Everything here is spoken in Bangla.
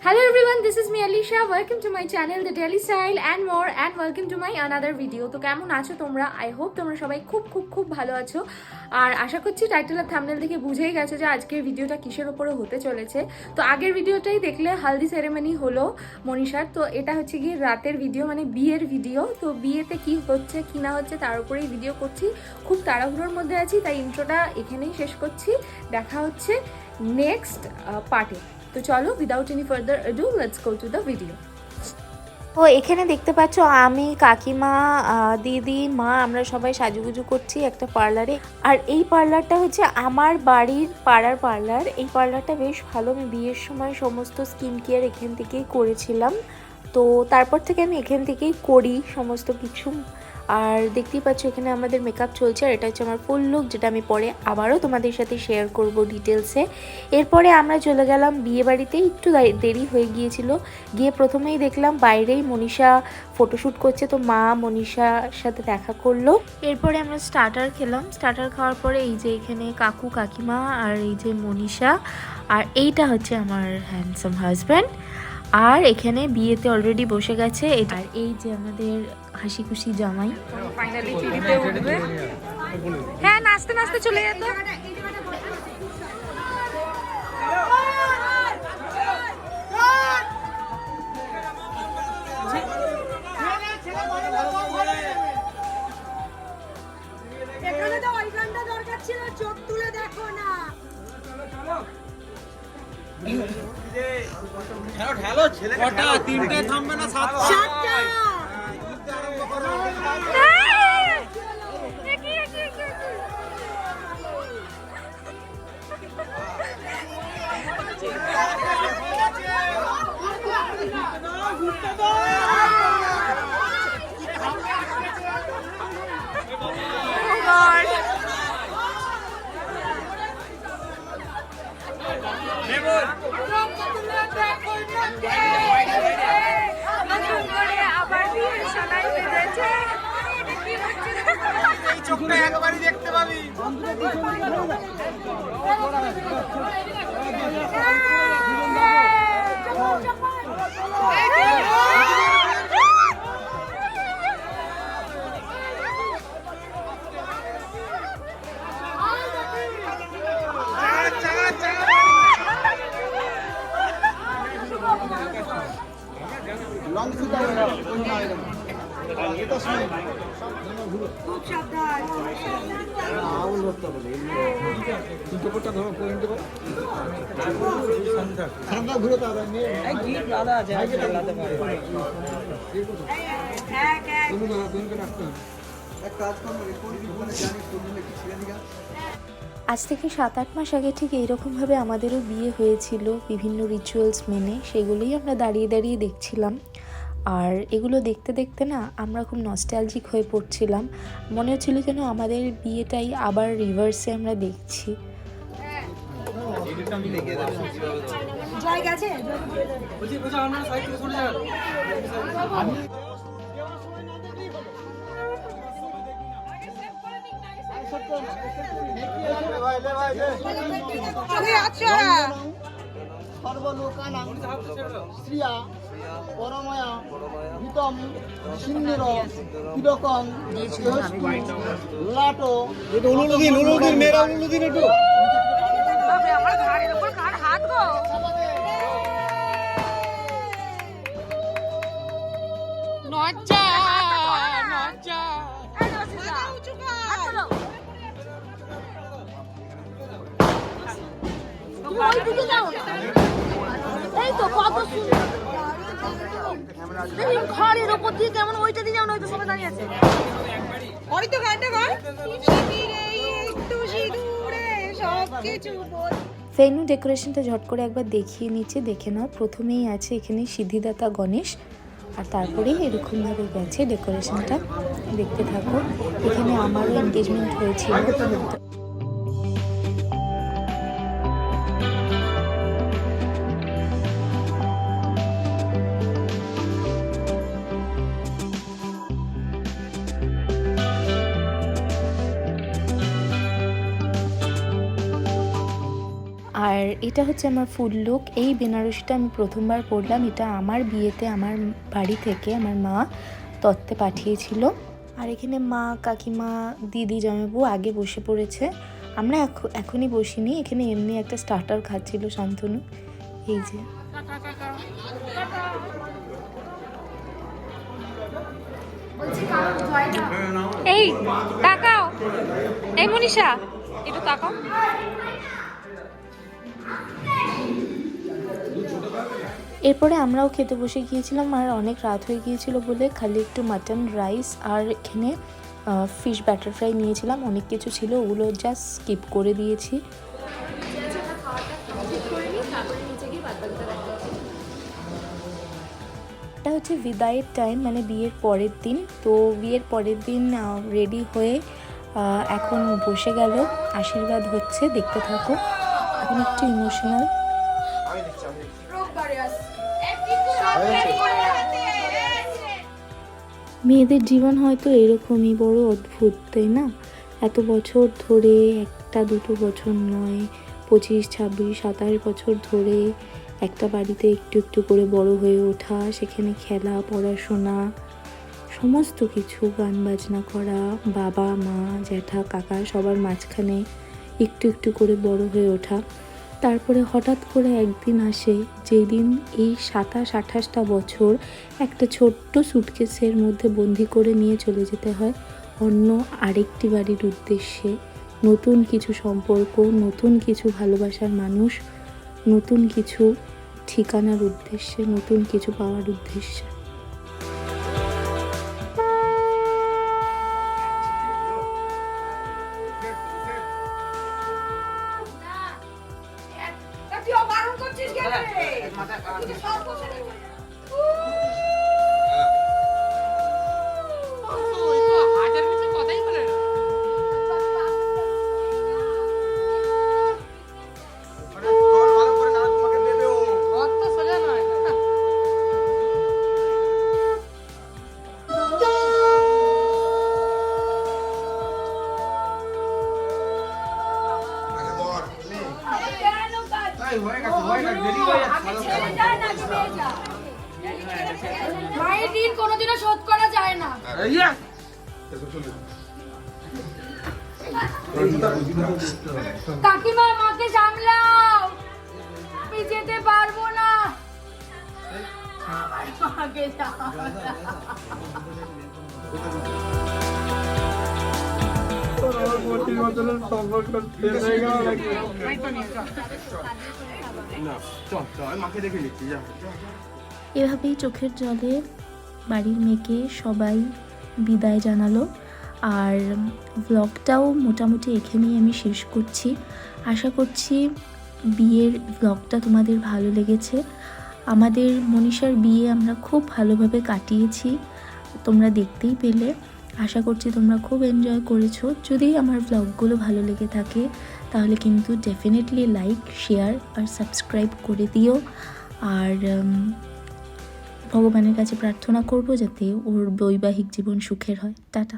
Hello everyone, this is me Alisha. Welcome to my channel The Daily Style and more, and welcome to my another video. তো কেমন আছো তোমরা? I hope তোমরা সবাই খুব ভালো আছো। আর আশা করছি টাইটেল আর থাম্বনেল দেখে বুঝেই গেছো যে আজকের ভিডিওটা কিসের উপরে হতে চলেছে। তো আগের ভিডিওটাই দেখলে হালদি সেরেমনি হলো মনীষার, তো এটা হচ্ছে গিয়ে রাতের ভিডিও, মানে বিয়ের ভিডিও। তো বিয়েতে কি হচ্ছে কি না হচ্ছে তার উপরেই ভিডিও করছি, খুব তাড়াহুড়োর মধ্যে আছি, তাই ইন্ট্রোটা এখানেই শেষ করছি। দেখা হচ্ছে নেক্সট পার্টে। তো চলো, without any further ado, let's go to the video. তো এখানে দেখতে পাচ্ছ আমি, কাকিমা, দিদি, মা, আমরা সবাই সাজুগুজু করছি একটা পার্লারে। আর এই পার্লারটা হচ্ছে আমার বাড়ির পাড়ার পার্লার। এই পার্লারটা বেশ ভালো, আমি বিয়ের সময় সমস্ত স্কিন কেয়ার এখান থেকেই করেছিলাম। তো তারপর থেকে আমি এখান থেকেই করি সমস্ত কিছু। আর দেখতেই পাচ্ছ এখানে আমাদের মেকআপ চলছে, আর এটা হচ্ছে আমার ফুল লুক, যেটা আমি পরে আবারও তোমাদের সাথে শেয়ার করব ডিটেলসে। এরপরে আমরা চলে গেলাম বিয়ে বাড়িতে। একটু দেরি হয়ে গিয়েছিল, গিয়ে প্রথমেই দেখলাম বাইরেই মনীষা ফটোশ্যুট করছে, তো মা মনীষার সাথে দেখা করলো। এরপরে আমরা স্টার্টার খেলাম। স্টার্টার খাওয়ার পরে এই যে এখানে কাকু কাকিমা আর এই যে মনীষা, আর এইটা হচ্ছে আমার হ্যান্ডসাম হাজব্যান্ড। আর এখানে বিয়েতে অলরেডি বসে গেছে। আর এই যে আমাদের হাসি খুশি জামাই ফাইনালি টিভিতে উঠবে। হ্যাঁ, নাচতে নাচতে চলে যেত। এখানে তো ওই গানটা দরকার ছিল, চোখ তুলে দেখো না। হ্যালো ছেলে, কটা তিনটে থামবে না সাতটা? এই চোখটা একবারই দেখতে পাবি। খুব সাবধান। আজ থেকে 7-8 মাস আগে ঠিক এইরকমভাবে আমাদেরও বিয়ে হয়েছিল, বিভিন্ন রিচুয়ালস মেনে। সেগুলোই আমরা দাঁড়িয়ে দাঁড়িয়ে দেখছিলাম। আর এগুলো দেখতে দেখতে না আমরা খুব নস্টালজিক হয়ে পড়ছিলাম। মনে হচ্ছিল যেন আমাদের বিয়েটাই আবার রিভার্সে আমরা দেখছি। জয় গেছে। সর্বলোকানাং শ্রিয়া পরময়া হিতম সিন্নির তিলকং লাটো। নুরুদ্দিন মেরা নুরুদ্দিন একটু আমার ঘাড়ের উপর কার হাত গো। নজ্জা নজ্জা। এই তো কত সুন্দর ঘরের ওপর দিয়ে কেমন ওইটা দিয়ে যেমন হয়তো সবাই দাঁড়িয়ে আছে। ওই তো গানটা গান, একটু সিঁদুরে সবকিছু বল। ভেন্যু ডেকোরেশনটা ঝট করে একবার দেখিয়ে নিচ্ছে, দেখে নাও। প্রথমেই আছে এখানে সিদ্ধিদাতা গণেশ, আর তারপরেই এরকমভাবে গেছে ডেকোরেশনটা। দেখতে থাকো। এখানে আমারও এনগেজমেন্ট হয়েছিল। আর এটা হচ্ছে আমার ফুল লুক। এই বেনারসিটা আমি প্রথমবার পরলাম। এটা আমার বিয়েতে আমার বাড়ি থেকে আমার মা তত্ত্বে পাঠিয়েছিল। আর এখানে মা, কাকিমা, দিদি, জামাইবু আগে বসে পড়েছে। আমরা এখনই বসিনি, এখানে এমনি একটা স্টার্টার খাচ্ছিল শান্তনু। এই যে এই তাকাও, এই মনীষা একটু তাকাও। এরপরে আমরাও খেতে বসে গিয়েছিলাম। আর অনেক রাত হয়ে গিয়েছিল বলে খালি একটু মাটন রাইস আর এখানে ফিশ ব্যাটার ফ্রাই নিয়েছিলাম। অনেক কিছু ছিল, ওগুলো জাস্ট স্কিপ করে দিয়েছি। এটা হচ্ছে বিদায়ের টাইম, মানে বিয়ের পরের দিন। তো বিয়ের পরের দিন রেডি হয়ে এখন বসে গেল, আশীর্বাদ হচ্ছে, দেখতে থাকো। এখন একটু ইমোশনাল। মেয়েদের জীবন হয়তো এরকমই, বড় অদ্ভুত, তাই না? এত বছর ধরে, একটা দুটো বছর নয়, 25, 26, 27 বছর ধরে একটা বাড়িতে একটু একটু করে বড় হয়ে ওঠা, সেখানে খেলা, পড়াশোনা, সমস্ত কিছু, গান বাজনা করা, বাবা মা জ্যাঠা কাকা সবার মাঝখানে একটু একটু করে বড় হয়ে ওঠা। তারপরে হঠাৎ করে একদিন আসে যেই দিন এই 27-28টা বছর একটা ছোট্ট সুটকেসের মধ্যে বন্দি করে নিয়ে চলে যেতে হয় অন্য আরেকটি বাড়ির উদ্দেশ্যে। নতুন কিছু সম্পর্ক, নতুন কিছু ভালোবাসার মানুষ, নতুন কিছু ঠিকানার উদ্দেশ্যে, নতুন কিছু পাওয়ার উদ্দেশ্যে। হাজার কিছু কথাই বলে না। অত সোজা নয়। মায়ের ঋণ কোনোদিনও শোধ করা যায় না। কাকিমা, মাকে সামলাও, আমি যেতে পারবো না। আমার মাকে এভাবেই চোখের জলে বাড়ির মেয়েকে সবাই বিদায় জানালো। আর ব্লগটাও মোটামুটি এখানেই আমি শেষ করছি। আশা করছি বিয়ের ব্লগটা তোমাদের ভালো লেগেছে। আমাদের মনীষার বিয়ে আমরা খুব ভালোভাবে কাটিয়েছি, তোমরা দেখতেই পেলে। আশা করছি তোমরা খুব এনজয় করেছো। যদি আমার ব্লগগুলো ভালো লেগে থাকে তাহলে কিন্তু ডেফিনেটলি লাইক, শেয়ার আর সাবস্ক্রাইব করে দিও। আর ভগবানের কাছে প্রার্থনা করব যাতে ওর বৈবাহিক জীবন সুখের হয়। টাটা।